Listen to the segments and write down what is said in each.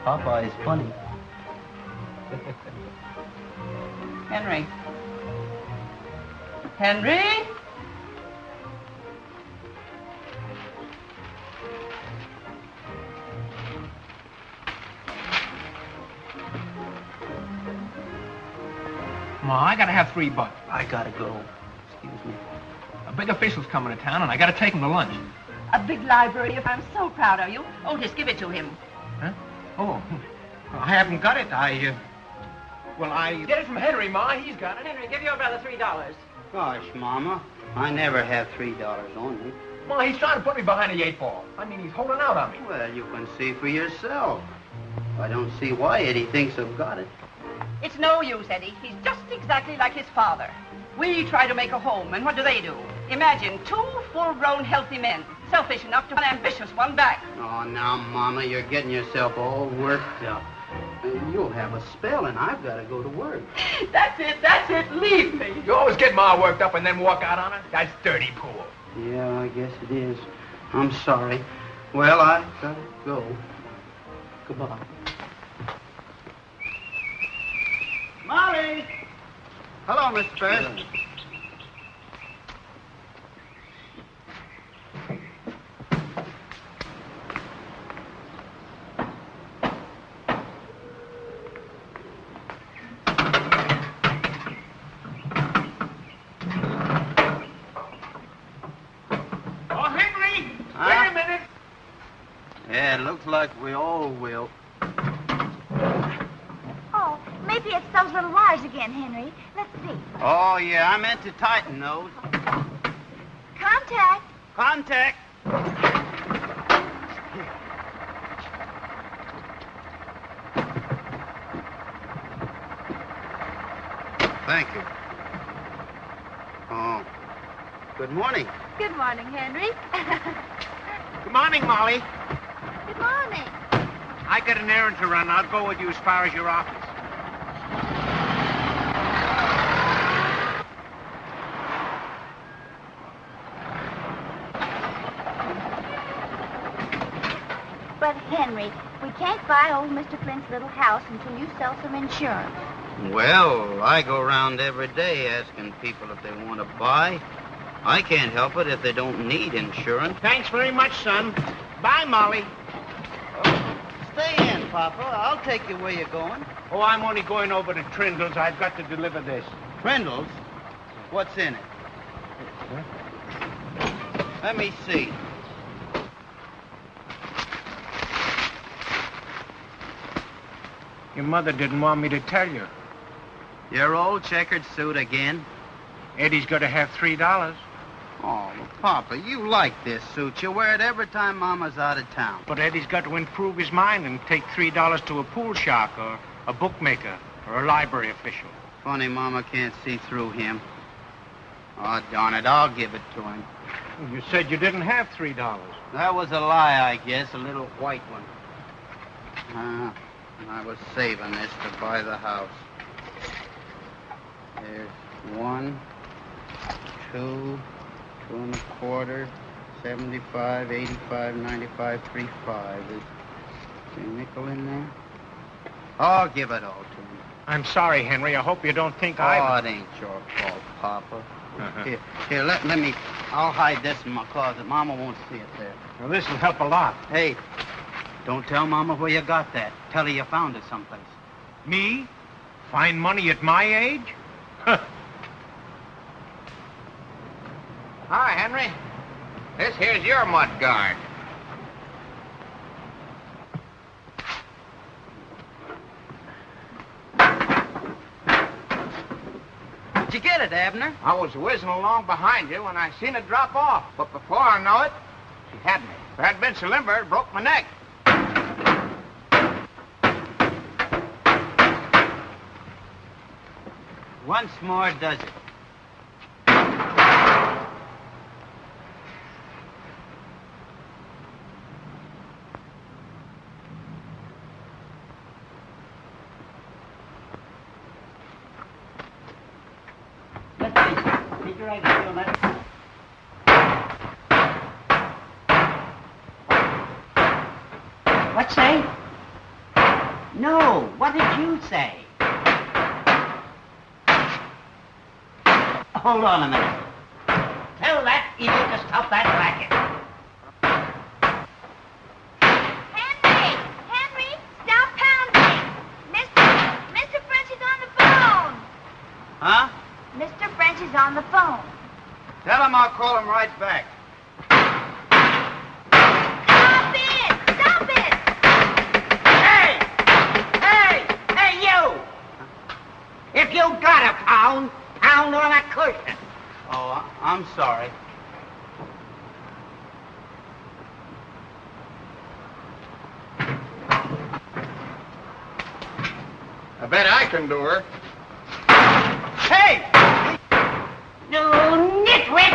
Papa is funny. Henry. Henry? Ma, I gotta have $3. I gotta go. Excuse me. A big official's coming to town, and I gotta take him to lunch. A big library. I'm so proud of you. Otis, give it to him. Huh? Oh, I haven't got it. Well, I get it from Henry, Ma. He's got it. Henry, give your brother $3. Gosh, Mama, I never have $3 on me. Ma, he's trying to put me behind the 8-ball. I mean, he's holding out on me. Well, you can see for yourself. I don't see why Eddie thinks I've got it. It's no use, Eddie. He's just exactly like his father. We try to make a home, and what do? Imagine 2 full-grown, healthy men, selfish enough to put an ambitious one back. Oh, now, Mama, you're getting yourself all worked up. You'll have a spell, and I've got to go to work. That's it. Leave me. You always get Ma worked up and then walk out on her? That's dirty pool. Yeah, I guess it is. I'm sorry. Well, I've got to go. Goodbye. Molly! Hello, Mr. Ferris. Oh, Henry! Wait a minute! Yeah, it looks like we all will. Oh, maybe it's those little wires again, Henry. Let's see. Oh, yeah, I meant to tighten those. Contact. Contact. Thank you. Oh, good morning. Good morning, Henry. Good morning, Molly. Good morning. I got an errand to run. I'll go with you as far as your office. But, Henry, we can't buy old Mr. Flint's little house until you sell some insurance. Well, I go around every day asking people if they want to buy. I can't help it if they don't need insurance. Thanks very much, son. Bye, Molly. Stay in, Papa. I'll take you where you're going. Oh, I'm only going over to Trindle's. I've got to deliver this. Trindle's? What's in it? Let me see. Your mother didn't want me to tell you. Your old checkered suit again? Eddie's got to have $3. Oh, Papa, you like this suit. You wear it every time Mama's out of town. But Eddie's got to improve his mind and take $3 to a pool shark or a bookmaker or a library official. Funny Mama can't see through him. Oh, darn it, I'll give it to him. You said you didn't have $3. That was a lie, I guess, a little white one. I was saving this to buy the house. There's 1, 2, 2 1/4, 75, 85, 95, 35. Is there a nickel in there? I'll give it all to him. I'm sorry, Henry. I hope you don't think Oh, it ain't your fault, Papa. Here, let me... I'll hide this in my closet. Mama won't see it there. Well, this will help a lot. Hey, don't tell Mama where you got that. Tell her you found it someplace. Me? Find money at my age? Hi, Henry. This here's your mud guard. Did you get it, Abner? I was whizzing along behind you when I seen it drop off. But before I know it, she had me. If it hadn't been so limber, it broke my neck. Once more does it. Let's see. Take your right hand on that. What say? No, what did you say? Hold on a minute. Tell that idiot to stop that racket. Henry, stop pounding. Mr. French is on the phone. Huh? Mr. French is on the phone. Tell him I'll call him right back. Stop it! Stop it! Hey, you! If you got a pound, pound on a cushion. Oh, I'm sorry. I bet I can do her. Hey! You nitwit!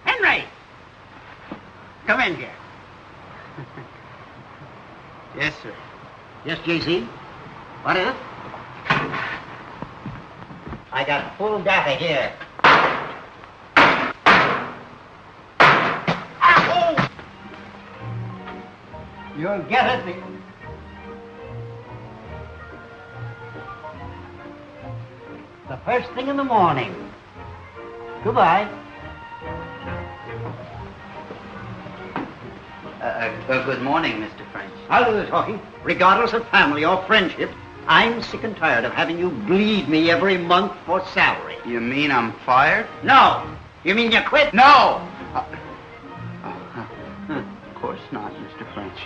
Henry! Come in here. Yes, sir. Yes, J.C.? What is it? I got full data here. Ow! You'll get it. The first thing in the morning. Goodbye. Good morning, Mr. French. I'll do the talking. Regardless of family or friendship, I'm sick and tired of having you bleed me every month for salary. You mean I'm fired? No! You mean you quit? No! Of course not, Mr. French.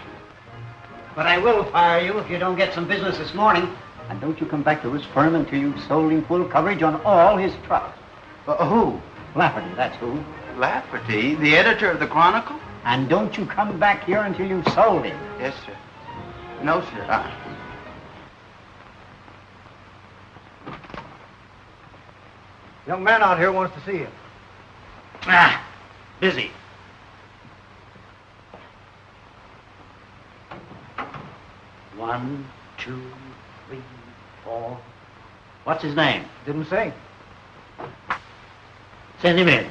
But I will fire you if you don't get some business this morning. And don't you come back to this firm until you've sold him full coverage on all his trucks. Who? Lafferty, that's who. Lafferty, the editor of the Chronicle? And don't you come back here until you've sold him. Yes, sir. No, sir. Young man out here wants to see you. Busy. One, two, three, four. What's his name? Didn't say. Send him in.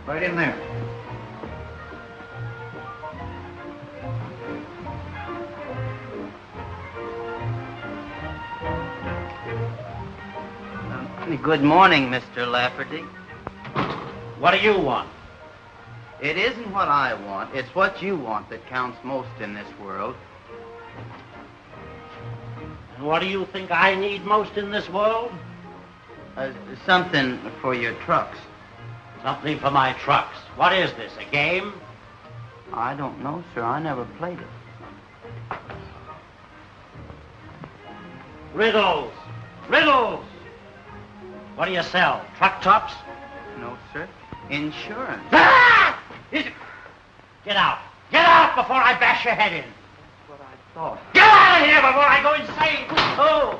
Right in there. Good morning, Mr. Lafferty. What do you want? It isn't what I want. It's what you want that counts most in this world. And what do you think I need most in this world? Something for your trucks. Something for my trucks. What is this, a game? I don't know, sir. I never played it. Riddles! Riddles! What do you sell? Truck tops? No, sir. Insurance. Ah! Get out! Get out before I bash your head in! That's what I thought. Get out of here before I go insane! Oh!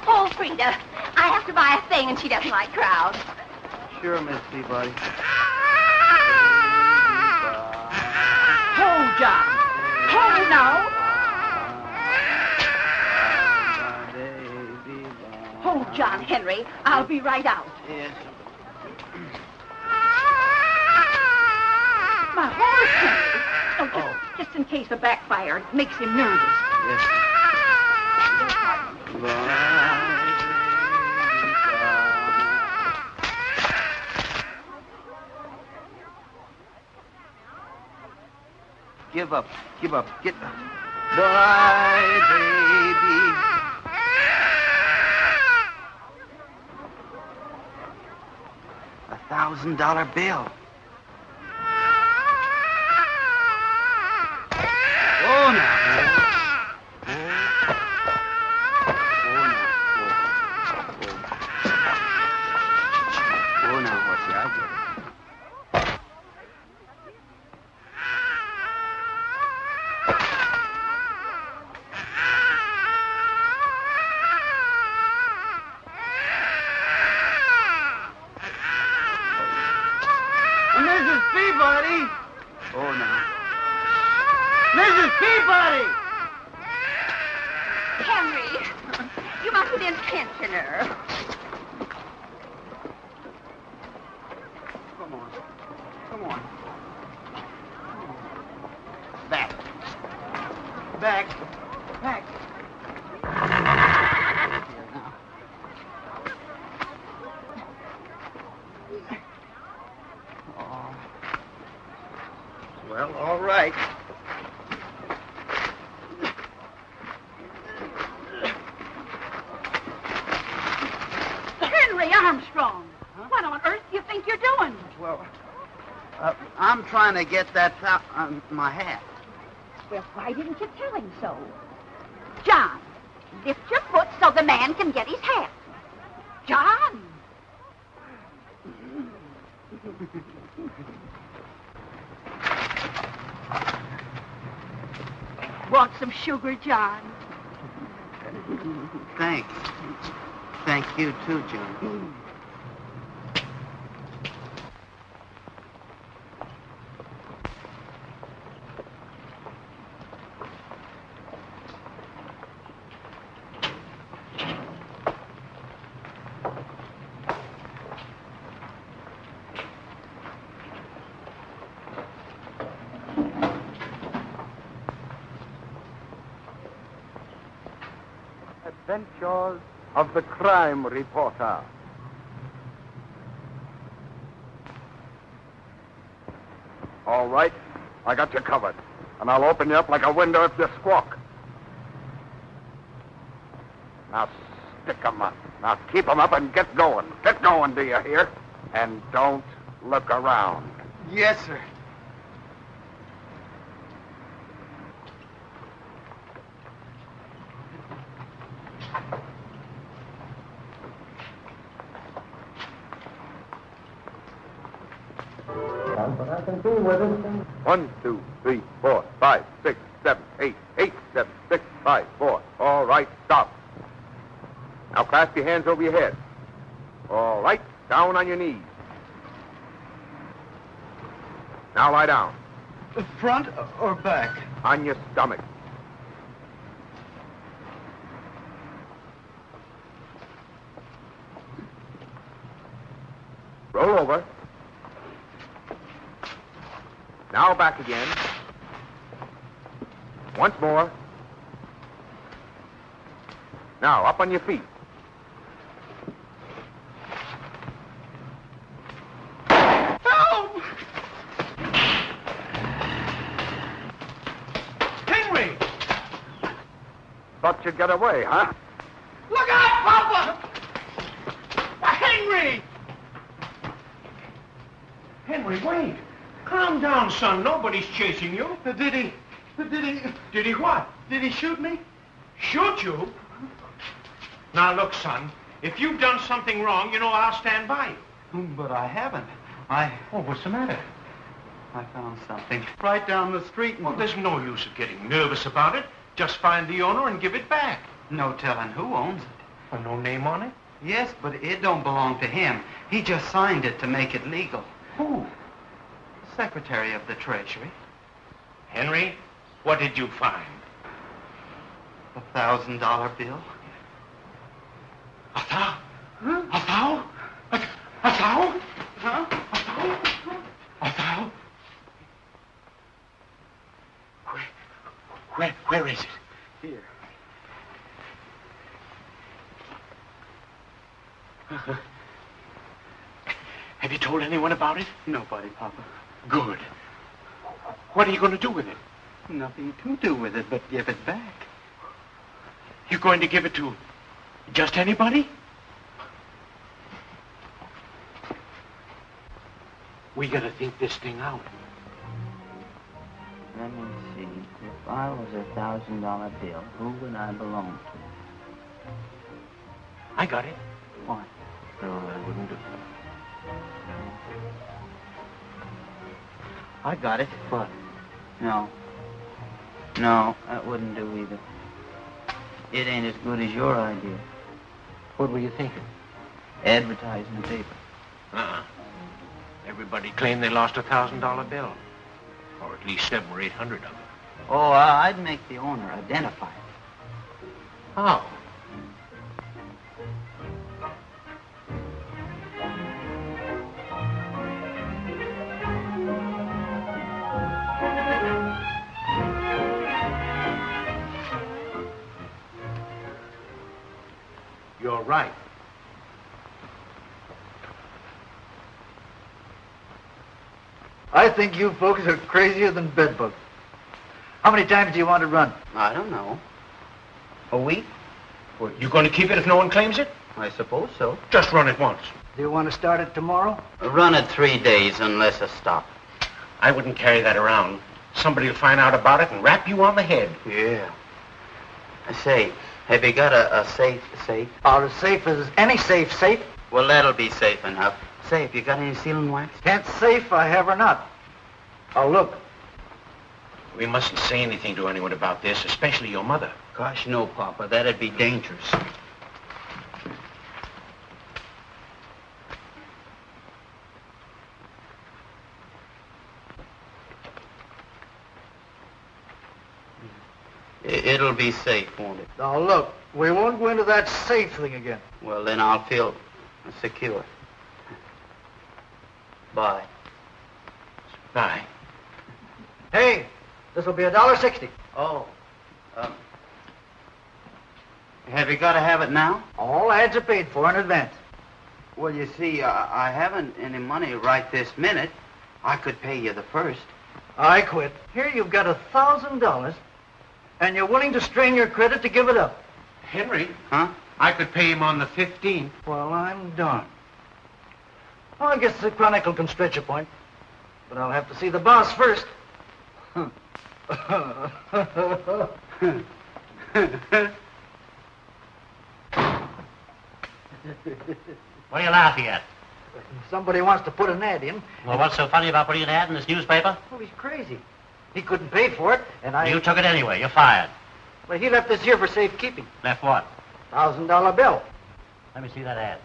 Oh, Frida, I have to buy a thing, and she doesn't like crowds. Sure, Miss Peabody. Hold, John. Hold now. Hold, John, Henry. I'll be right out. Yes. My horse, Henry. Oh, just in case the backfire makes him nervous. Yes. Give up. Give up. Get up. Bye, baby. $1,000 bill. Oh, now. Mrs. Peabody! Henry, you must have been pinching her. Come on. Come on. Back. Back. Back. Here now. Oh. Well, all right. Henry Armstrong! What on earth do you think you're doing? Well, I'm trying to get that my hat. Well, why didn't you tell him so? John, lift your foot so the man can get his hat. John! Want some sugar, John? Thanks. Thank you, too, John. Adventures of the Crime Reporter. All right, I got you covered. And I'll open you up like a window if you squawk. Now stick 'em up. Now keep 'em up and get going. Get going, do you hear? And don't look around. Yes, sir. But I can do with it. 1, 2, 3, 4, 5, 6, 7, 8, 8, 7, 6, 5, 4. All right, stop. Now clasp your hands over your head. All right, down on your knees. Now lie down. Front or back? On your stomach. Roll over. Now back again. Once more. Now up on your feet. Help! Henry! Thought you'd get away, huh? Look out, Papa! Henry! Henry, wait. Calm down, son. Nobody's chasing you. Did he? Did he what? Did he shoot me? Shoot you? Now, look, son. If you've done something wrong, you know I'll stand by you. But I haven't. Oh, what's the matter? I found something right down the street. Well, there's no use of getting nervous about it. Just find the owner and give it back. No telling who owns it. Well, no name on it? Yes, but it don't belong to him. He just signed it to make it legal. Who? Secretary of the Treasury. Henry, what did you find? $1,000 bill. A thou? A thou? A thou? Huh? A thou? A thou? Where is it? Here. Have you told anyone about it? Nobody, Papa. Good. What are you going to do with it? Nothing to do with it but give it back. You going to give it to just anybody? We got to think this thing out. Let me see. If I was $1,000 bill, who would I belong to? I got it. What? No, that wouldn't do. I got it. What? No. No, that wouldn't do either. It ain't as good as your idea. What were you thinking? Advertising the paper. Uh-uh. Everybody claimed they lost $1,000 bill. Or at least 700 or 800 of them. Oh, I'd make the owner identify it. How? You're right. I think you folks are crazier than bedbugs. How many times do you want to run? I don't know. A week? Well, you going to keep it if no one claims it? I suppose so. Just run it once. Do you want to start it tomorrow? Run it 3 days unless a stop. I wouldn't carry that around. Somebody will find out about it and rap you on the head. Yeah. Say, have you got a safe? About as safe as any safe. Well, that'll be safe enough. Say, have you got any sealing wax? Can't say if I have or not. Oh, look. We mustn't say anything to anyone about this, especially your mother. Gosh, no, Papa. That'd be dangerous. It'll be safe, won't it? Now, look. We won't go into that safe thing again. Well, then I'll feel secure. Bye. Bye. Hey, this will be $1.60. Oh, have you got to have it now? All ads are paid for in advance. Well, you see, I haven't any money right this minute. I could pay you the first. I quit. Here you've got $1,000, and you're willing to strain your credit to give it up. Henry? Huh? I could pay him on the 15th. Well, I'm darned. Well, I guess the Chronicle can stretch a point. But I'll have to see the boss first. What are you laughing at? Somebody wants to put an ad in. Well, what's so funny about putting an ad in this newspaper? Oh, he's crazy. He couldn't pay for it, and You took it anyway. You're fired. Well, he left this here for safekeeping. Left what? $1,000 bill. Let me see that ad.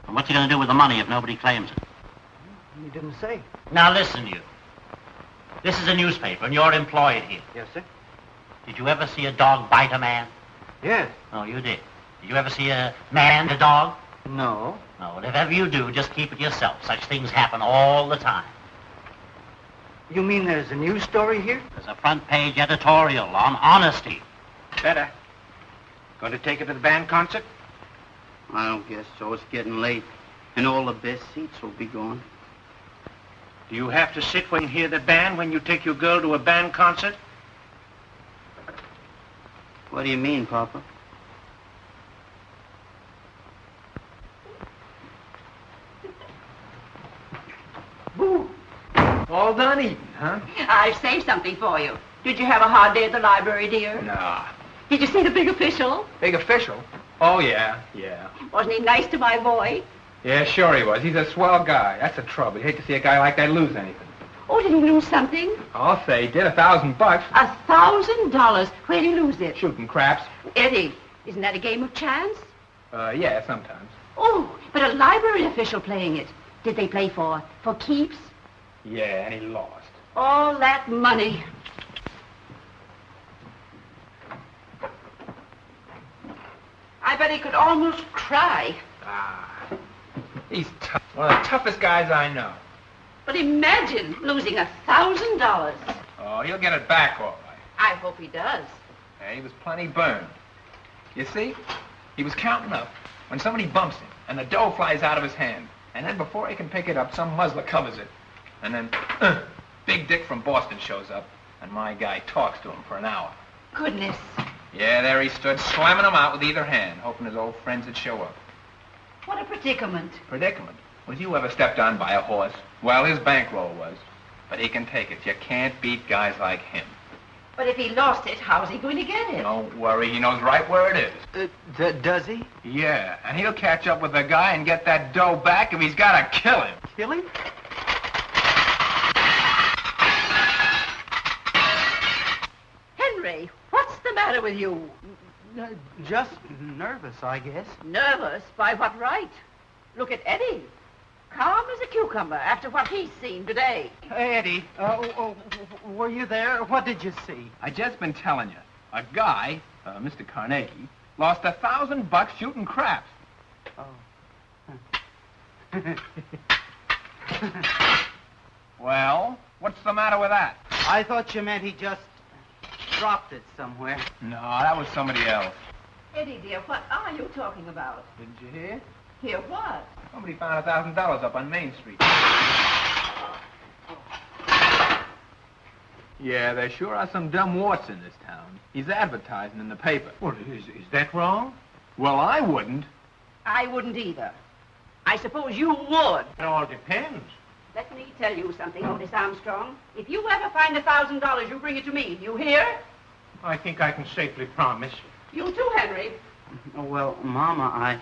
And what's he going to do with the money if nobody claims it? He didn't say. Now listen, you. This is a newspaper, and you're employed here. Yes, sir. Did you ever see a dog bite a man? Yes. Oh, you did. Did you ever see a man a dog? No. No, well, if ever you do, just keep it yourself. Such things happen all the time. You mean there's a news story here? There's a front-page editorial on honesty. Better. Going to take it to the band concert? I don't guess so. It's getting late, and all the best seats will be gone. Do you have to sit when you hear the band when you take your girl to a band concert? What do you mean, Papa? All done eating, huh? I've saved something for you. Did you have a hard day at the library, dear? Nah. Did you see the big official? Big official? Oh, yeah. Wasn't he nice to my boy? Yeah, sure he was. He's a swell guy. That's the trouble. You hate to see a guy like that lose anything. Oh, did he lose something? I'll say he did $1,000. $1,000. Where'd he lose it? Shooting craps. Eddie, isn't that a game of chance? Yeah, sometimes. Oh, but a library official playing it. Did they play for keeps? Yeah, and he lost. All that money. I bet he could almost cry. He's tough. One of the toughest guys I know. But imagine losing $1,000. Oh, he'll get it back all right. I hope he does. Yeah, he was plenty burned. You see, he was counting up when somebody bumps him and the dough flies out of his hand. And then before he can pick it up, some muzzler covers it. And then Big Dick from Boston shows up, and my guy talks to him for an hour. Goodness. Yeah, there he stood, slamming them out with either hand, hoping his old friends would show up. What a predicament. Predicament? Was you ever stepped on by a horse? Well, his bankroll was. But he can take it. You can't beat guys like him. But if he lost it, how's he going to get it? Don't worry, he knows right where it is. Does he? Yeah, and he'll catch up with the guy and get that dough back if he's got to kill him. Kill him? Henry, what's the matter with you? Just nervous, I guess. Nervous? By what right? Look at Eddie. Calm as a cucumber after what he's seen today. Hey, Eddie, were you there? What did you see? I just been telling you. A guy, Mr. Carnegie, lost $1,000 shooting craps. Well, what's the matter with that? I thought you meant he just dropped it somewhere. No, that was somebody else. Eddie, dear, what are you talking about? Didn't you hear? Hear what? Somebody found $1,000 up on Main Street. Yeah, there sure are some dumb warts in this town. He's advertising in the paper. Well, is that wrong? Well, I wouldn't. I wouldn't either. I suppose you would. It all depends. Let me tell you something, Otis Armstrong. If you ever find $1,000, you bring it to me. You hear? I think I can safely promise. You too, Henry. Well, Mama, I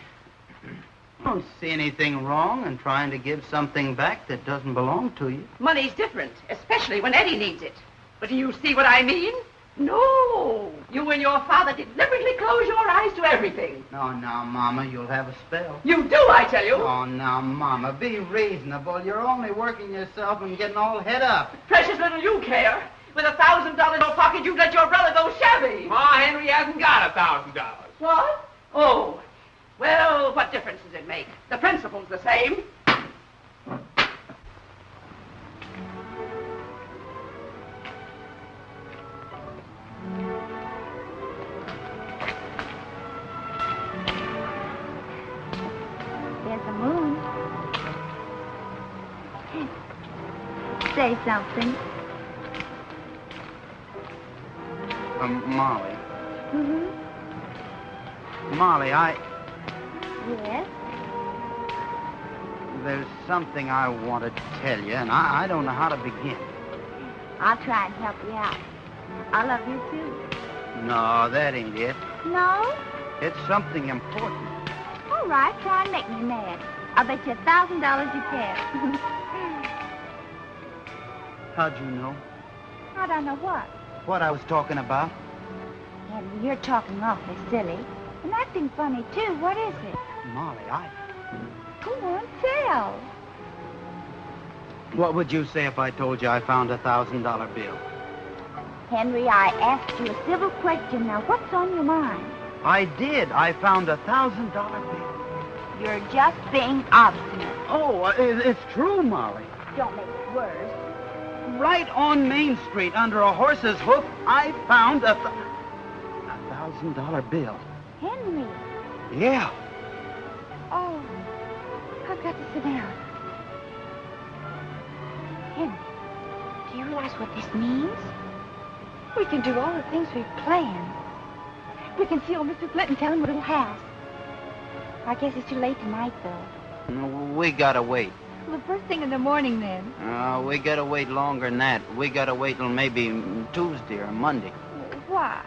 don't see anything wrong in trying to give something back that doesn't belong to you. Money's different, especially when Eddie needs it. But do you see what I mean? No. You and your father deliberately close your eyes to everything. No, now, Mama, you'll have a spell. You do, I tell you. Oh, now, Mama, be reasonable. You're only working yourself and getting all head up. Precious little you care. With $1,000 in your pocket, you'd let your brother go shabby. Ma, Henry hasn't got $1,000. What? Oh. Well, what difference does it make? The principle's the same. There's the moon. Say something. Molly. Mm-hmm. Molly, Yes? there's something I want to tell you, and I don't know how to begin. I'll try and help you out. I love you, too. No, that ain't it. No? It's something important. All right, try and make me mad. I'll bet you $1,000 you can. How'd you know? I don't know what. What I was talking about? Henry, you're talking awfully silly. And acting funny, too. What is it? Molly, Go on, tell. What would you say if I told you I found $1,000 bill? Henry, I asked you a civil question. Now, what's on your mind? I did. I found $1,000 bill. You're just being obstinate. Oh, it's true, Molly. Don't make it worse. Right on Main Street, under a horse's hoof, I found $1,000 bill. Henry. Yeah. Oh, I've got to sit down. Henry, do you realize what this means? We can do all the things we've planned. We can see old Mr. Flint and tell him what it'll have. I guess it's too late tonight, though. We gotta wait. Well, the first thing in the morning, then. We gotta wait longer than that. We gotta wait till maybe Tuesday or Monday. Why?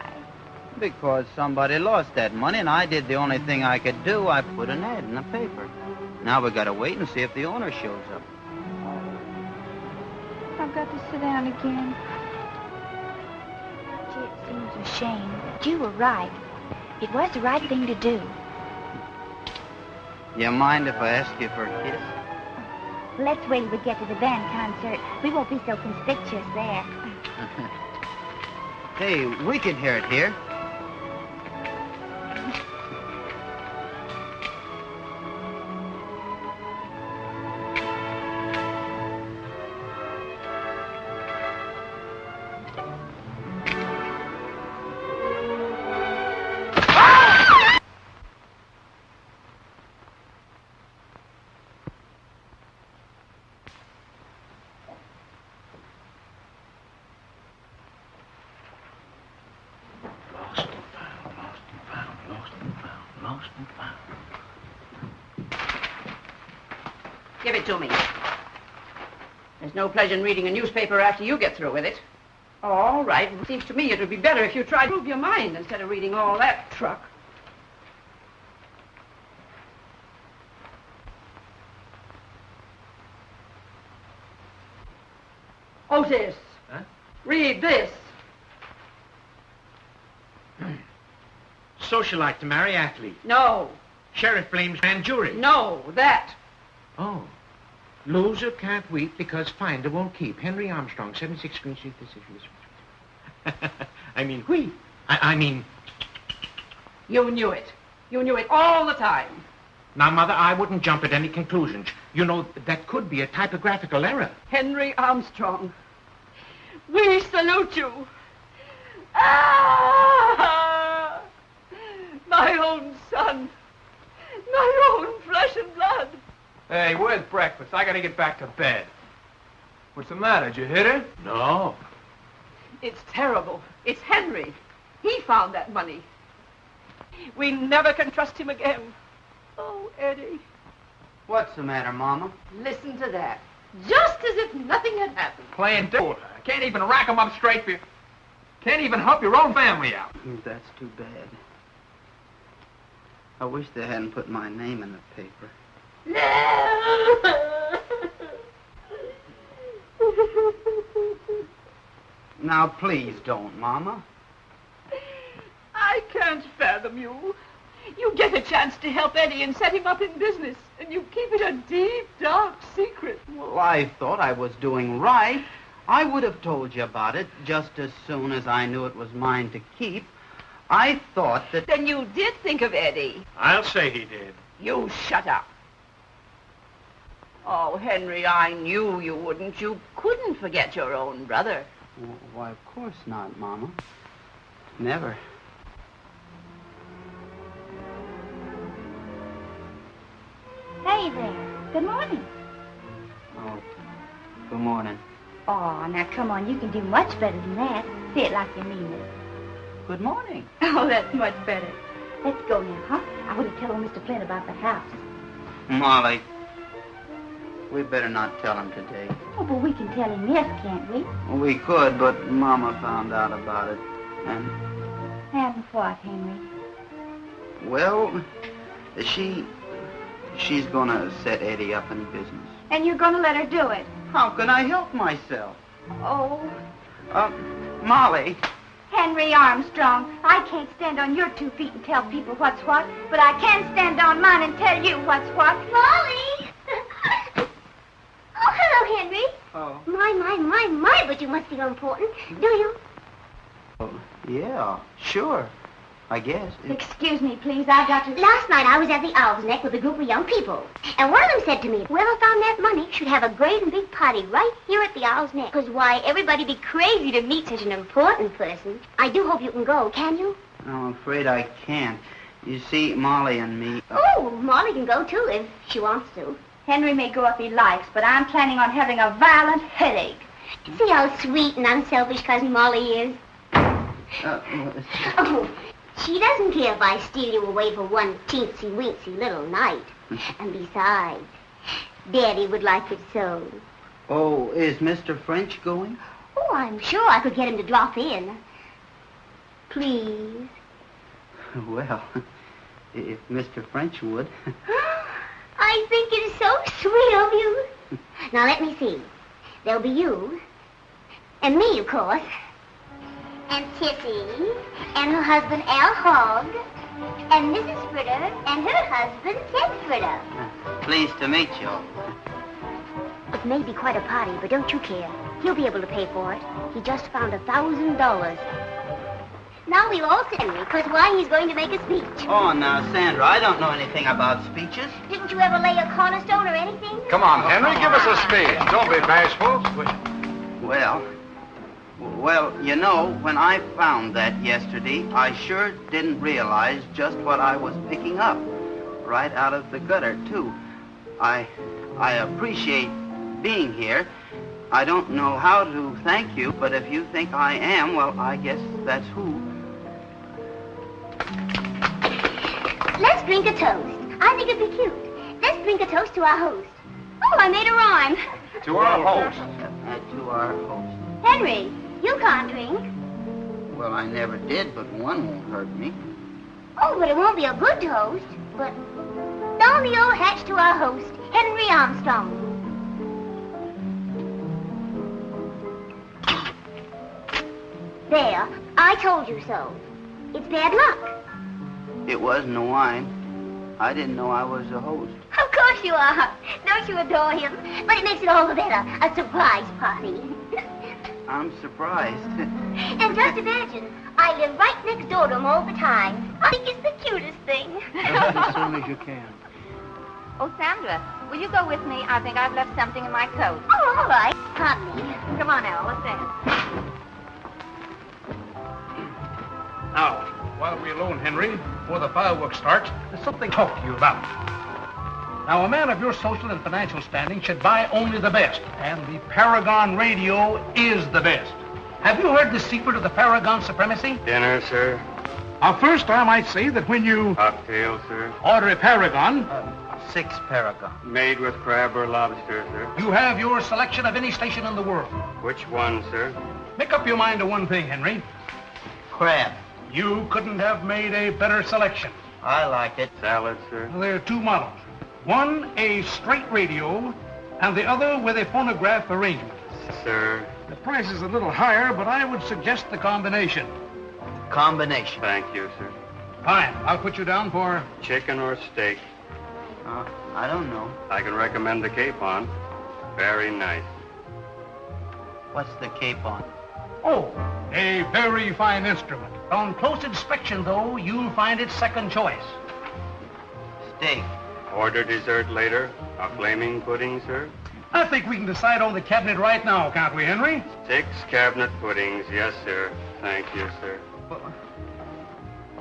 Because somebody lost that money, and I did the only thing I could do. I put an ad in the paper. Now we gotta wait and see if the owner shows up. I've got to sit down again. Gee, it seems a shame. But you were right. It was the right thing to do. You mind if I ask you for a kiss? Let's wait till we get to the band concert. We won't be so conspicuous there. Hey, we can hear it here. Give it to me. There's no pleasure in reading a newspaper after you get through with it. All right. It seems to me it would be better if you tried to prove your mind instead of reading all that truck. Otis. Huh? Read this. Socialite to marry athlete. No. Sheriff blames grand jury. No, that. Oh. Loser can't weep because finder won't keep. Henry Armstrong, 76 Green Street. This is I mean, we. I mean... You knew it. You knew it all the time. Now, Mother, I wouldn't jump at any conclusions. You know, that could be a typographical error. Henry Armstrong, we salute you. Ah! My own son. My own flesh and blood. Hey, where's breakfast? I gotta get back to bed. What's the matter? Did you hit her? No. It's terrible. It's Henry. He found that money. We never can trust him again. Oh, Eddie. What's the matter, Mama? Listen to that. Just as if nothing had happened. Playing dirt. Can't even rack 'em up straight for you. Can't even help your own family out. That's too bad. I wish they hadn't put my name in the paper. Now, please don't, Mama. I can't fathom you. You get a chance to help Eddie and set him up in business, and you keep it a deep, dark secret. Well, I thought I was doing right. I would have told you about it just as soon as I knew it was mine to keep. I thought that... Then you did think of Eddie. I'll say he did. You shut up. Oh, Henry, I knew you wouldn't. You couldn't forget your own brother. Why, of course not, Mama. Never. Hey there. Good morning. Oh, good morning. Oh, now come on. You can do much better than that. Say it like you mean it. Good morning. Oh, that's much better. Let's go now, huh? I want to tell old Mr. Flint about the house. Molly, we better not tell him today. Oh, but we can tell him yes, can't we? We could, but Mama found out about it. And, And what, Henry? well, she's gonna set Eddie up in business. And you're going to let her do it? How can I help myself? Oh, Molly. Henry Armstrong, I can't stand on your 2 feet and tell people what's what, but I can stand on mine and tell you what's what. Molly! Oh, hello, Henry. Oh. My, but you must feel important, do you? Oh, yeah, sure. I guess. Excuse me, please. I've got to... Last night I was at the Owl's Neck with a group of young people, and one of them said to me, whoever found that money should have a great and big party right here at the Owl's Neck. Because why, everybody'd be crazy to meet such an important person. I do hope you can go, can you? No, I'm afraid I can't. You see, Molly and me... Oh, Molly can go too if she wants to. Henry may go if he likes, but I'm planning on having a violent headache. See how sweet and unselfish Cousin Molly is? Oh, she doesn't care if I steal you away for one teensy-weensy little night. And besides, Daddy would like it so. Oh, is Mr. French going? Oh, I'm sure I could get him to drop in. Please. Well, if Mr. French would. I think it is so sweet of you. Now, let me see. There'll be you. And me, of course. And Tissy. And her husband, Al Hogg. And Mrs. Fritter. And her husband, Ted Fritter. Pleased to meet you. It may be quite a party, but don't you care. He'll be able to pay for it. He just found $1,000. Now we'll all sit Henry, because why, he's going to make a speech. Oh, now, Sandra, I don't know anything about speeches. Didn't you ever lay a cornerstone or anything? Come on, Henry, give us a speech. Don't be bashful. Well, you know, when I found that yesterday, I sure didn't realize just what I was picking up. Right out of the gutter, too. I appreciate being here. I don't know how to thank you, but if you think I am, well, I guess that's who. Let's drink a toast. I think it'd be cute. Let's drink a toast to our host. Oh, I made a rhyme. To our host. To our host. Henry, you can't drink. Well, I never did, but one won't hurt me. Oh, but it won't be a good toast. But down the old hatch to our host, Henry Armstrong. There, I told you so. It's bad luck. It was no wine. I didn't know I was the host. Of course you are. Don't you adore him? But it makes it all the better. A surprise party. I'm surprised. And just imagine, I live right next door to him all the time. I think it's the cutest thing. As soon as you can. Oh, Sandra, will you go with me? I think I've left something in my coat. Oh, all right. Pardon me. Come on, Elle, let's dance. Now, while we're alone, Henry, before the fireworks starts, there's something to talk to you about. Now, a man of your social and financial standing should buy only the best, and the Paragon radio is the best. Have you heard the secret of the Paragon supremacy? Dinner, sir. First, I might say that when you Cocktail, sir. order a Paragon, 6 Paragon. Made with crab or lobster, sir. you have your selection of any station in the world. Which one, sir? Make up your mind to one thing, Henry. Crab. You couldn't have made a better selection. I like it. Salad, sir. There are 2 models. One, a straight radio, and the other with a phonograph arrangement. Sir. The price is a little higher, but I would suggest the combination. Combination. Thank you, sir. Fine. I'll put you down for... Chicken or steak? I don't know. I can recommend the capon. Very nice. What's the capon? Oh, a very fine instrument. On close inspection, though, you'll find it second choice. Steak. Order dessert later. A flaming pudding, sir. I think we can decide on the cabinet right now, can't we, Henry? 6 cabinet puddings. Yes, sir. Thank you, sir.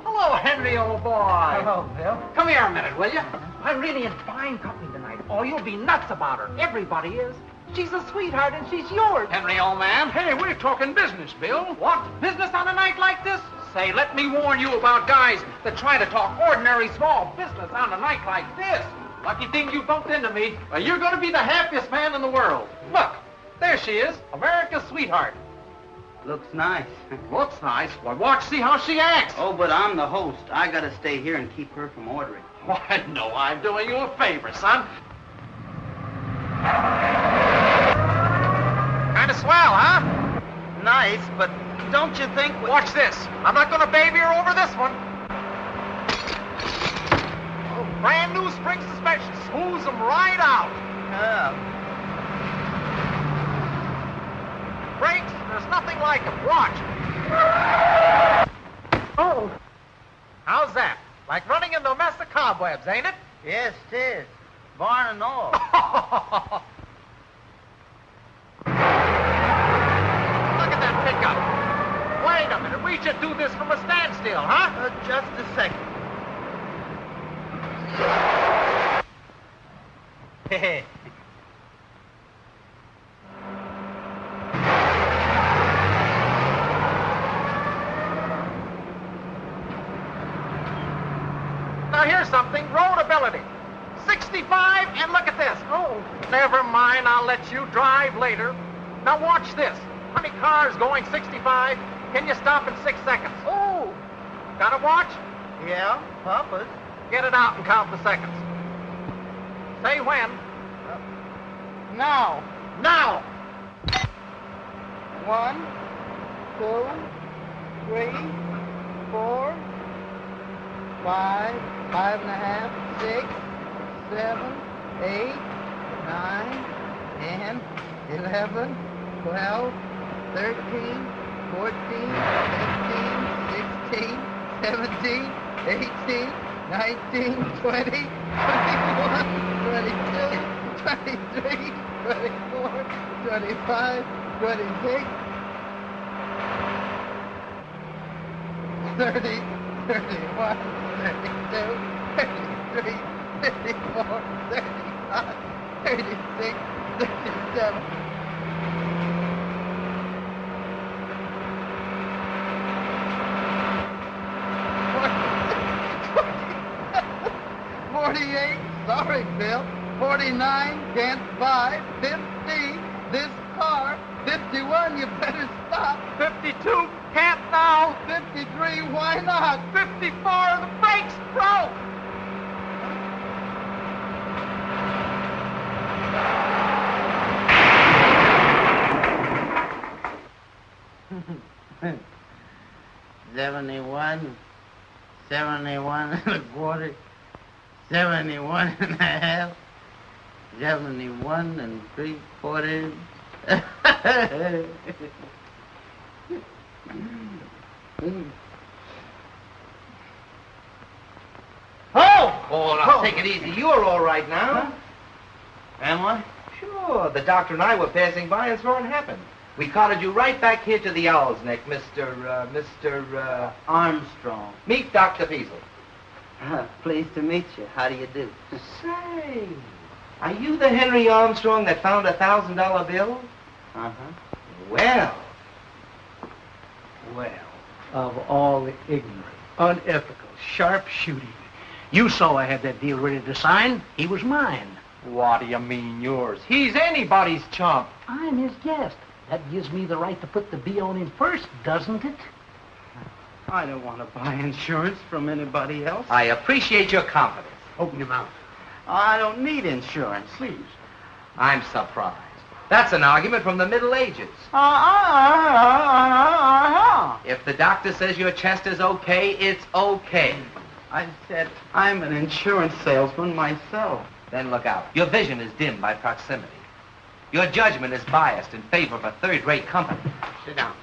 Hello, Henry, old boy. Hello, Bill. Come here a minute, will you? I'm really in fine company tonight. Oh, you'll be nuts about her. Everybody is. She's a sweetheart, and she's yours. Henry, old man. Hey, we're talking business, Bill. What? Business on a night like this? Say, let me warn you about guys that try to talk ordinary small business on a night like this. Lucky thing you bumped into me. You're going to be the happiest man in the world. Look, there she is, America's sweetheart. Looks nice. Looks nice. Well, watch, see how she acts. Oh, but I'm the host. I gotta stay here and keep her from ordering. Why, no, I'm doing you a favor, son. Kind of swell, huh? Nice, but don't you think... Watch this. I'm not going to baby her over this one. Oh, brand new spring suspension. Smooths them right out. Brakes, there's nothing like them. Watch. Oh. How's that? Like running into a mess of cobwebs, ain't it? Yes, it is. Barn and all. Look at that pickup. Wait a minute. We should do this from a standstill, huh? Just a second. Hey. Now here's something. Roadability. 65, and look at this. Oh, never mind. I'll let you drive later. Now watch this. How many cars going 65? Can you stop in 6 seconds? Oh, got a watch? Yeah, Papa's. Get it out and count the seconds. Say when. Now. Now. 1, 2, 3, 4, 5, 5.5, 6, 7, 8, 9, 10, 11, 12, 13, 14, 15, 16, 17, 18, 19, 20, 21, 22, 23, 24, 25, 26, 30, 31, 32, 33, 34, 35, 36, 37. 48, sorry, Bill. 49, can't buy. 50, this car. 51, you better stop. 52, can't now. 53, why not? 54, the brakes broke. $71 and a quarter, 71 and a half. 71 and 3/4. Oh, now take it easy. You're all right now. Huh? Am I? Sure. The doctor and I were passing by and saw it happen. We carted you right back here to the Owl's Neck, Mr. Armstrong. Meet Dr. Feasel. Pleased to meet you. How do you do? Say, are you the Henry Armstrong that found a $1,000 bill? Uh-huh. Well. Of all the ignorant, unethical, sharp-shooting. You saw I had that deal ready to sign. He was mine. What do you mean yours? He's anybody's chump. I'm his guest. That gives me the right to put the bee on him first, doesn't it? I don't want to buy insurance from anybody else. I appreciate your confidence. Open your mouth. I don't need insurance. Please. I'm surprised. That's an argument from the Middle Ages. If the doctor says your chest is okay, it's okay. I said I'm an insurance salesman myself. Then look out. Your vision is dimmed by proximity. Your judgment is biased in favor of a third-rate company. Sit down.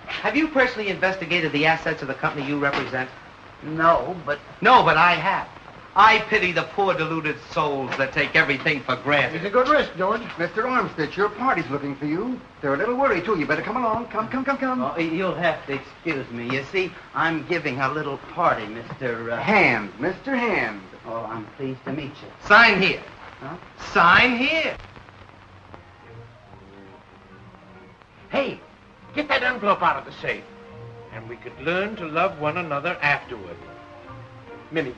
Have you personally investigated the assets of the company you represent? No, but I have. I pity the poor deluded souls that take everything for granted. It's a good risk, George. Mr. Armstead, your party's looking for you. They're a little worried, too. You better come along. Come. oh, you'll have to excuse me. You see, I'm giving a little party, Mr. Hand, Mr. Hand. Oh, I'm pleased to meet you. Sign here. Huh? Sign here. Hey, get that envelope out of the safe. And we could learn to love one another afterward. Minnie.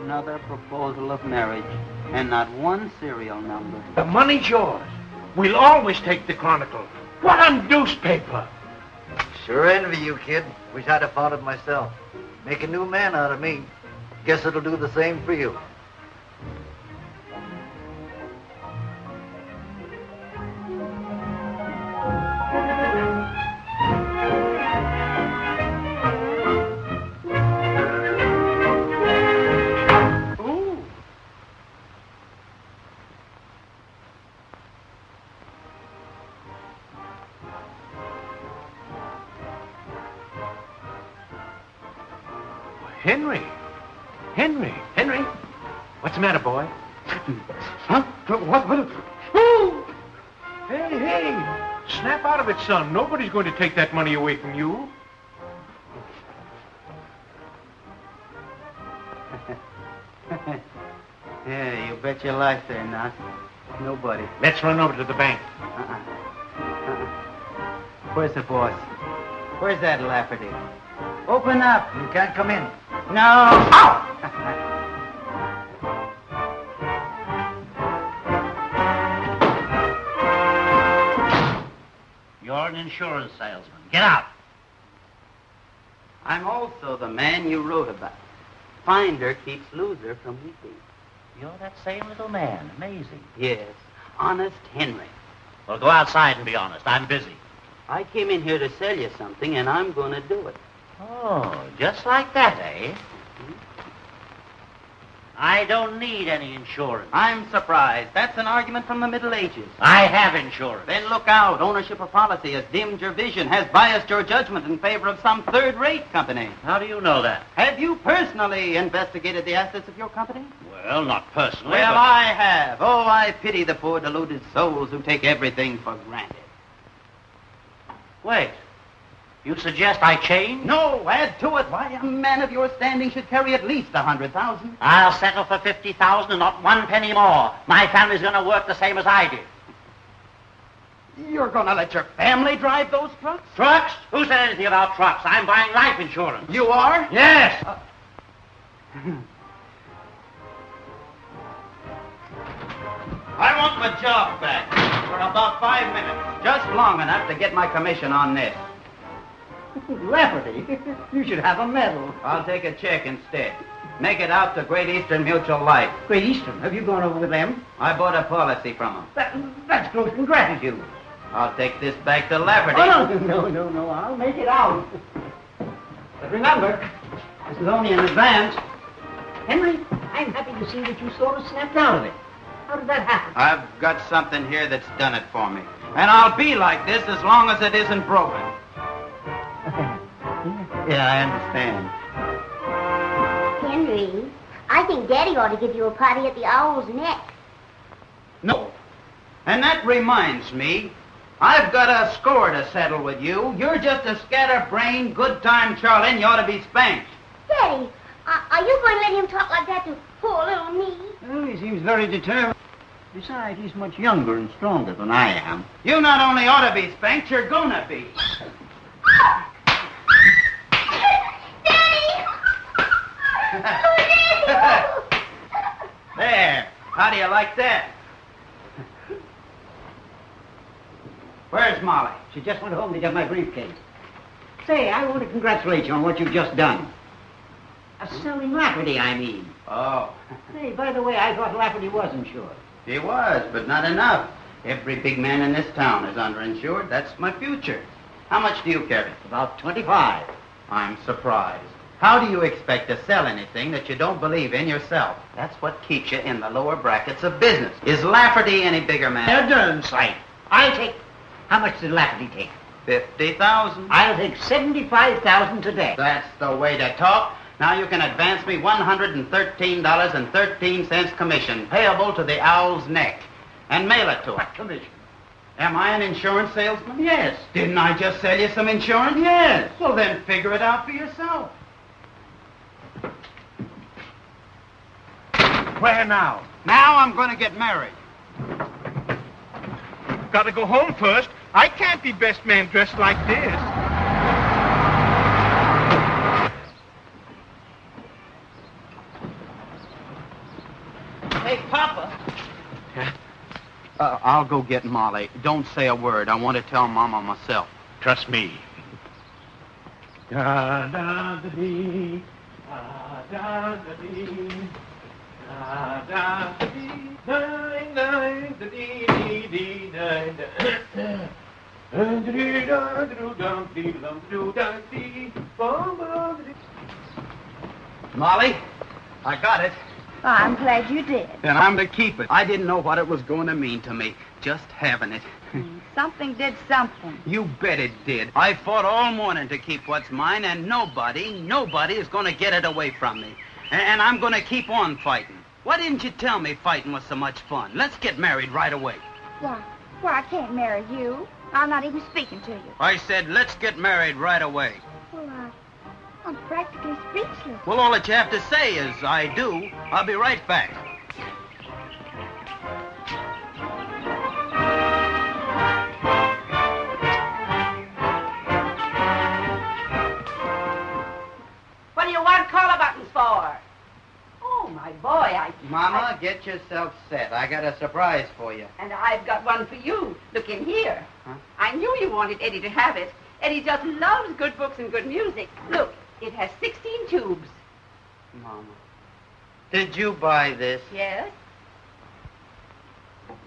Another proposal of marriage, and not one serial number. The money's yours. We'll always take the Chronicle. What on newspaper? Sure envy you, kid. Wish I'd have found it myself. Make a new man out of me. Guess it'll do the same for you. Henry. What's the matter, boy? Huh? What? Ooh! Hey. Snap out of it, son. Nobody's going to take that money away from you. Yeah, you bet your life they're not. Nobody. Let's run over to the bank. Where's the boss? Where's that Lafferty? Open up. You can't come in. No. Ow! You're an insurance salesman. Get out. I'm also the man you wrote about. Finder keeps loser from weeping. You're that same little man. Amazing. Yes, Honest Henry. Well, go outside and be honest. I'm busy. I came in here to sell you something, and I'm going to do it. Oh, just like that, eh? I don't need any insurance. I'm surprised. That's an argument from the Middle Ages. I have insurance. Then look out. Ownership of policy has dimmed your vision, has biased your judgment in favor of some third-rate company. How do you know that? Have you personally investigated the assets of your company? Well, not personally. Well, but... I have. Oh, I pity the poor deluded souls who take everything for granted. Wait. You suggest I change? No, add to it. Why, a man of your standing should carry at least 100,000. I'll settle for 50,000 and not one penny more. My family's going to work the same as I did. You're going to let your family drive those trucks? Trucks? Who said anything about trucks? I'm buying life insurance. You are? Yes. I want my job back for about 5 minutes. Just long enough to get my commission on this. Lafferty, you should have a medal. I'll take a check instead. Make it out to Great Eastern Mutual Life. Great Eastern? Have you gone over with them? I bought a policy from them. That's gross ingratitude. I'll take this back to Lafferty. Oh, no. I'll make it out. But remember, This is only in advance. Henry, I'm happy to see that you sort of snapped out of it. How did that happen? I've got something here that's done it for me. And I'll be like this as long as it isn't broken. Yeah, I understand. Henry, I think Daddy ought to give you a party at the Owl's Neck. No. And that reminds me, I've got a score to settle with you. You're just a scatterbrained, good-time Charlie, and you ought to be spanked. Daddy, are you going to let him talk like that to poor little me? Well, he seems very determined. Besides, he's much younger and stronger than I am. You not only ought to be spanked, you're gonna be. There. How do you like that? Where's Molly? She just went home to get my briefcase. Say, I want to congratulate you on what you've just done. Selling Lafferty, I mean. Oh. Hey, by the way, I thought Lafferty was insured. He was, but not enough. Every big man in this town is underinsured. That's my future. How much do you carry? About 25. I'm surprised. How do you expect to sell anything that you don't believe in yourself? That's what keeps you in the lower brackets of business. Is Lafferty any bigger man? A darn sight. I'll take... How much did Lafferty take? 50,000. I'll take 75,000 today. That's the way to talk. Now you can advance me $113.13 commission, payable to the Owl's Neck, and mail it to him. What commission? Am I an insurance salesman? Yes. Didn't I just sell you some insurance? Yes. Well, then figure it out for yourself. Where now? Now I'm going to get married. Gotta go home first. I can't be best man dressed like this. Hey, Papa. I'll go get Molly. Don't say a word. I want to tell Mama myself. Trust me. Da da da dee, da da da dee, da da da dee, nine nine da dee dee dee nine da. Molly, I got it. Oh, I'm glad you did. And I'm to keep it. I didn't know what it was going to mean to me, just having it. Something did something. You bet it did. I fought all morning to keep what's mine, and nobody is going to get it away from me. And I'm going to keep on fighting. Why didn't you tell me fighting was so much fun? Let's get married right away. Why, I can't marry you. I'm not even speaking to you. I said, let's get married right away. Well, I'm practically speechless. Well, all that you have to say is, I do. I'll be right back. What do you want collar buttons for? Oh, my boy, Mama, get yourself set. I got a surprise for you. And I've got one for you. Look in here. Huh? I knew you wanted Eddie to have it. Eddie just loves good books and good music. Look, it has 16 tubes. Mama, did you buy this? Yes?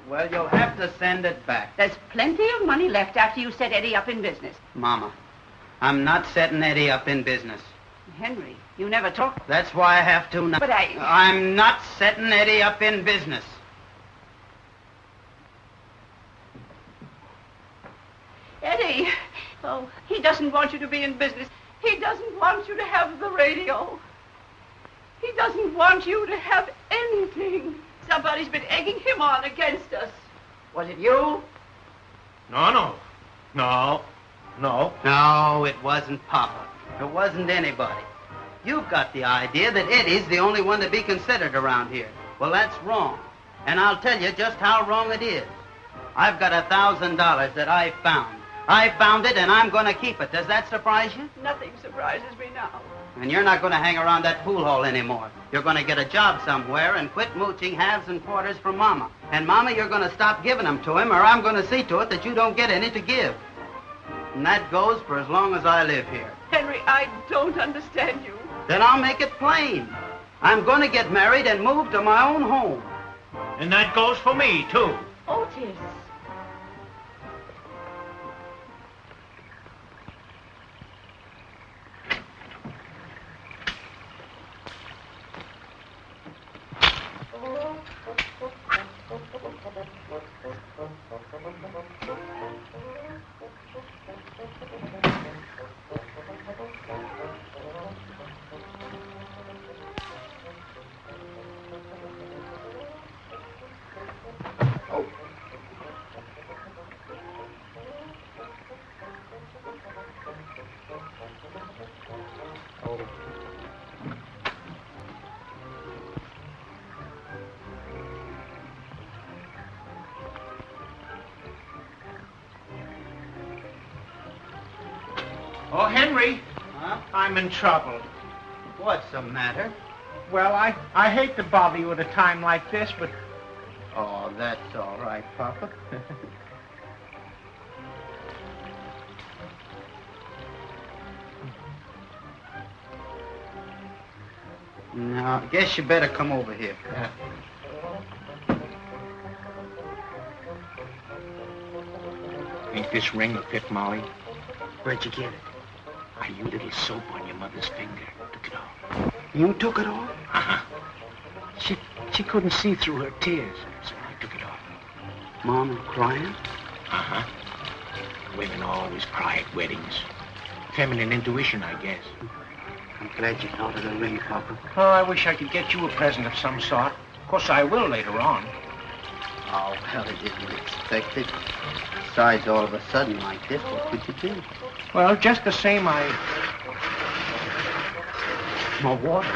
Well, you'll have to send it back. There's plenty of money left after you set Eddie up in business. Mama, I'm not setting Eddie up in business. Henry, you never talk. That's why I have to now. But I'm not setting Eddie up in business. Eddie, oh, he doesn't want you to be in business. He doesn't want you to have the radio. He doesn't want you to have anything. Somebody's been egging him on against us. Was it you? No. No, it wasn't Papa. It wasn't anybody. You've got the idea that Eddie's the only one to be considered around here. Well, that's wrong. And I'll tell you just how wrong it is. I've got $1,000 that I found. I found it, and I'm going to keep it. Does that surprise you? Nothing surprises me now. And you're not going to hang around that pool hall anymore. You're going to get a job somewhere and quit mooching halves and quarters from Mama. And, Mama, you're going to stop giving them to him, or I'm going to see to it that you don't get any to give. And that goes for as long as I live here. Henry, I don't understand you. Then I'll make it plain. I'm going to get married and move to my own home. And that goes for me, too. Otis. Oh, Henry, Huh? I'm in trouble. What's the matter? Well, I hate to bother you at a time like this, but Oh, that's all right, Papa. Now, I guess you better come over here. ain't this ring a fit, Molly? Where'd you get it? Are you little soap on your mother's finger? Took it off. You took it off? Uh-huh. She couldn't see through her tears, so I took it off. Mama crying? Uh-huh. Women always cry at weddings. Feminine intuition, I guess. I'm glad you thought of the ring, Papa. Oh, I wish I could get you a present of some sort. Of course, I will later on. Oh, well, I didn't expect it. Besides, all of a sudden like this, what could you do? Well, just the same, More water.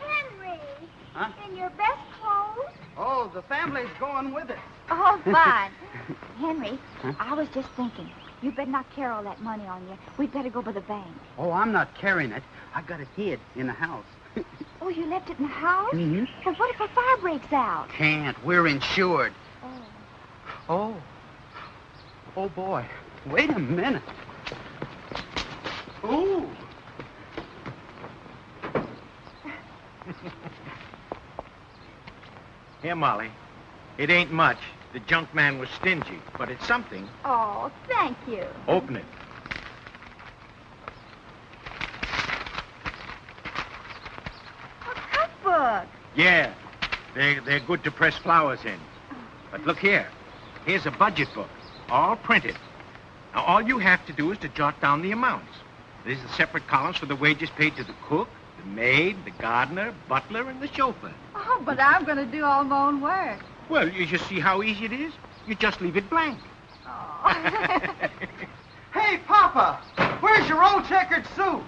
Henry! Huh? In your best clothes? Oh, the family's going with us. Oh, fine. Henry, I was just thinking, you better not carry all that money on you. We'd better go by the bank. Oh, I'm not carrying it. I got it hid in the house. Oh, you left it in the house? Mm-hmm. Well, what if a fire breaks out? Can't. We're insured. Oh. Oh, boy. Wait a minute. Ooh. Here, Molly. It ain't much. The junk man was stingy, but it's something. Oh, thank you. Open it. A cookbook. Yeah, they're good to press flowers in. But look here. Here's a budget book, all printed. Now, all you have to do is to jot down the amounts. There's the separate columns for the wages paid to the cook, the maid, the gardener, butler, and the chauffeur. Oh, but I'm going to do all my own work. Well, you just see how easy it is. You just leave it blank. Oh. Hey, Papa! Where's your old checkered suit?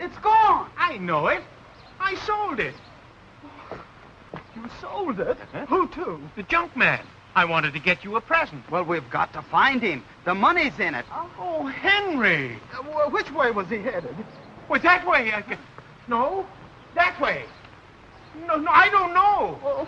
It's gone. I know it. I sold it. You sold it? Huh? Who to? The junk man. I wanted to get you a present. Well, we've got to find him. The money's in it. Oh, Henry. Which way was he headed? Well, that way. No, that way. No, I don't know. Oh.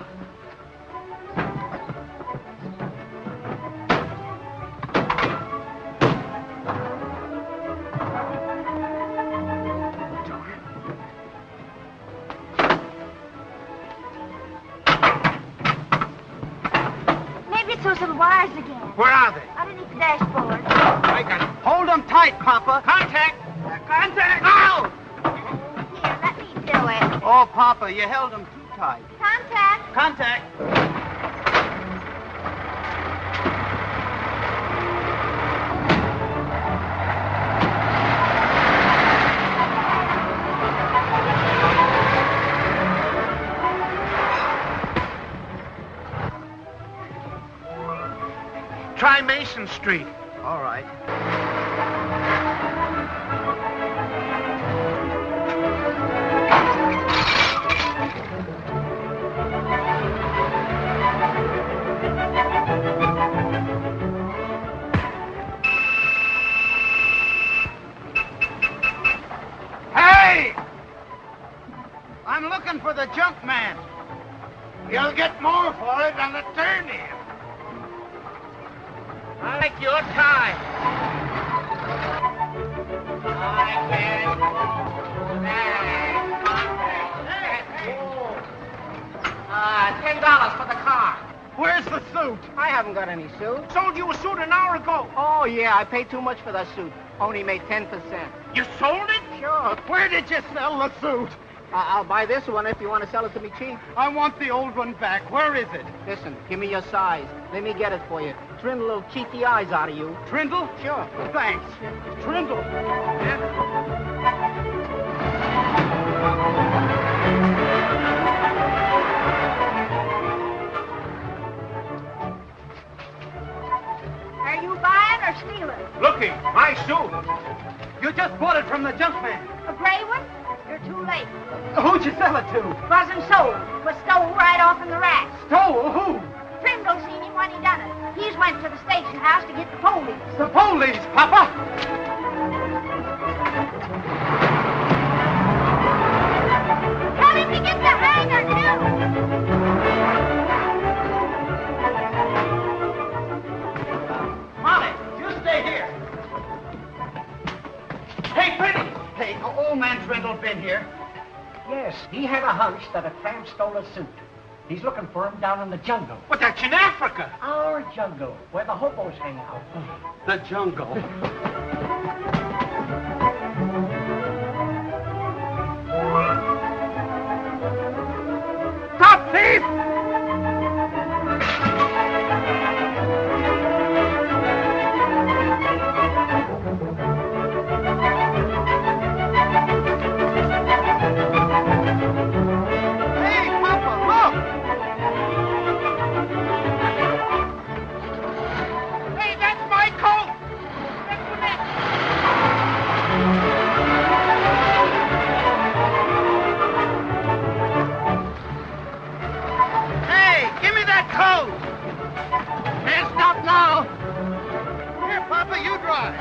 Maybe it's those little wires again. Where are they? Underneath the dashboard. I got it. Hold them tight, Papa. Contact! Contact! Ow! Here, let me do it. Oh, Papa, you held them too tight. Contact. Contact. Try Mason Street. All right. Hey! I'm looking for the junk man. You'll get more for it on the turn-in. I like your tie. I can't. $10 for the car. Where's the suit? I haven't got any suit. Sold you a suit an hour ago. Oh, yeah, I paid too much for that suit. Only made 10%. You sold it? Sure. Where did you sell the suit? I'll buy this one if you want to sell it to me cheap. I want the old one back. Where is it? Listen, give me your size. Let me get it for you. Trindle will cheat the eyes out of you. Trindle? Sure. Thanks. Trindle. Are you buying or stealing? Looky, my suit. You just bought it from the junk man. A gray one? You're too late. Who'd you sell it to? Wasn't sold. Was stole right off in the rack. Stole? Who? Trimble seen him when he done it. He's went to the station house to get the police. The police, Papa. Tell him to get the hanger, too. Molly, you stay here. Hey, Pretty. Hey, old man Trindle been here? Yes, he had a hunch that a tramp stole a suit. He's looking for him down in the jungle. But that's in Africa. Our jungle, where the hobos hang out. The jungle. Stop, thief! Hey, Papa, look! Hey, that's my coat! Hey, give me that coat! Hey, stop now! Here, Papa, you drive.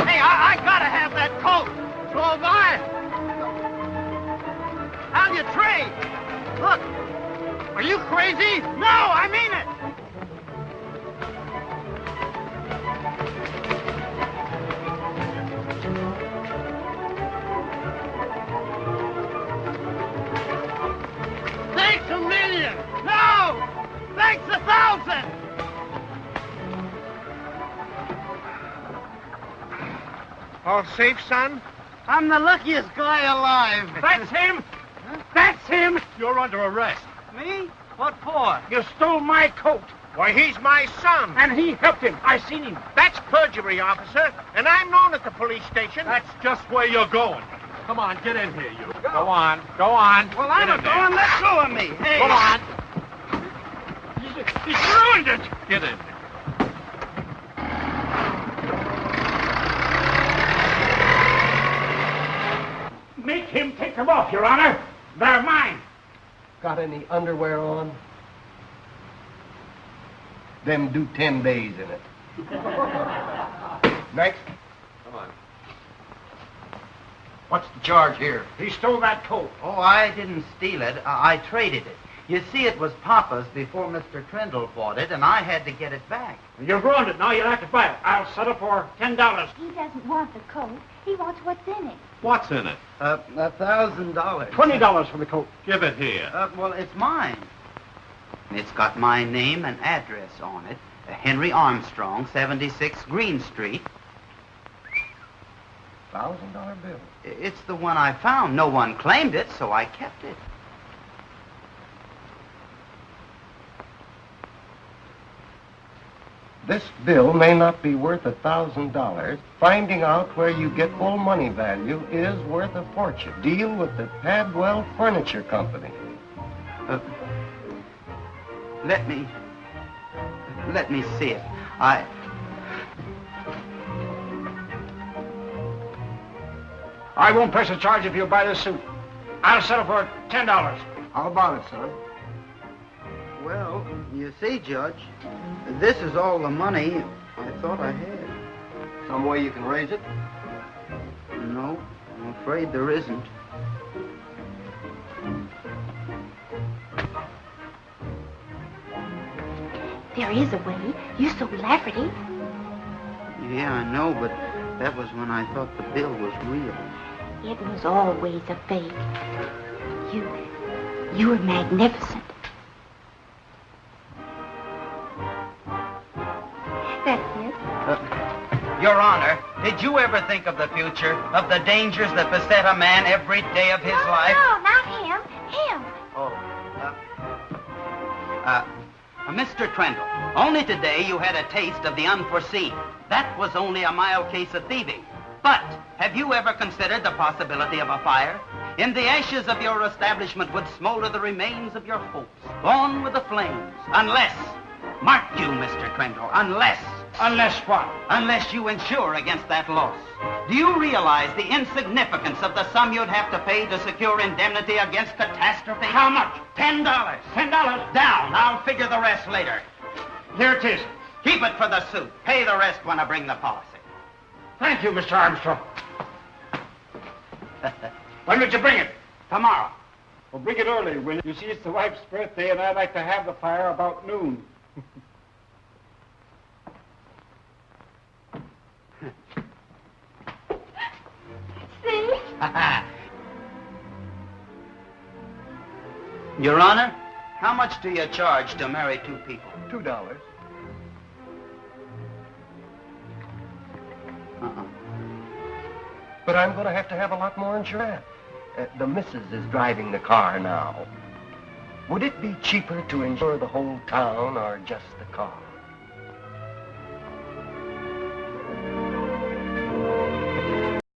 Hey, I gotta have that coat! So have I! How'll you trade? Look! Are you crazy? No, I mean it! Thanks a million! No! Thanks 1,000! All safe, son? I'm the luckiest guy alive. That's him! That's him! You're under arrest. Me? What for? You stole my coat. Why, he's my son. And he helped him. I seen him. That's perjury, officer. And I'm known at the police station. That's just where you're going. Come on, get in here, you. Go on. Go on. Well, I'm a going. Let go of me. Hey. Come on. He's ruined it. Get in. Make him take them off, Your Honor. They're mine. Got any underwear on? Them do 10 days in it. Next. Come on. What's the charge here? He stole that coat. Oh, I didn't steal it. I traded it. You see, it was Papa's before Mr. Trindle bought it, and I had to get it back. You've ruined it. Now you'll have to buy it. I'll settle for $10. He doesn't want the coat. He wants what's in it. What's in it? $1,000. $20 for the coat. Give it here. Well, it's mine. It's got my name and address on it. Henry Armstrong, 76 Green Street. $1,000 bill. It's the one I found. No one claimed it, so I kept it. This bill may not be worth $1,000. Finding out where you get full money value is worth a fortune. Deal with the Padwell Furniture Company. Let me see it. I won't press a charge if you buy this suit. I'll settle for $10. How about it, son? Well, you see, Judge, this is all the money I thought I had. Some way you can raise it? No, I'm afraid there isn't. There is a way. You're so Lafferty. Yeah, I know, but that was when I thought the bill was real. It was always a fake. You were magnificent. That's it. Your Honor, did you ever think of the future, of the dangers that beset a man every day of his life? No, not him. Him. Oh, Mr. Trendle, only today you had a taste of the unforeseen. That was only a mild case of thieving. But have you ever considered the possibility of a fire? In the ashes of your establishment would smolder the remains of your hopes, gone with the flames, unless, mark you, Mr. Trendle, unless... Unless what? Unless you insure against that loss. Do you realize the insignificance of the sum you'd have to pay to secure indemnity against catastrophe? How much? $10. $10? Down. I'll figure the rest later. Here it is. Keep it for the suit. Pay the rest when I bring the policy. Thank you, Mr. Armstrong. When did you bring it? Tomorrow. Well, bring it early, will you? You see, it's the wife's birthday, and I'd like to have the fire about noon. See? Your Honor, how much do you charge to marry two people? $2. But I'm going to have a lot more insurance. The missus is driving the car now. Would it be cheaper to insure the whole town or just the car?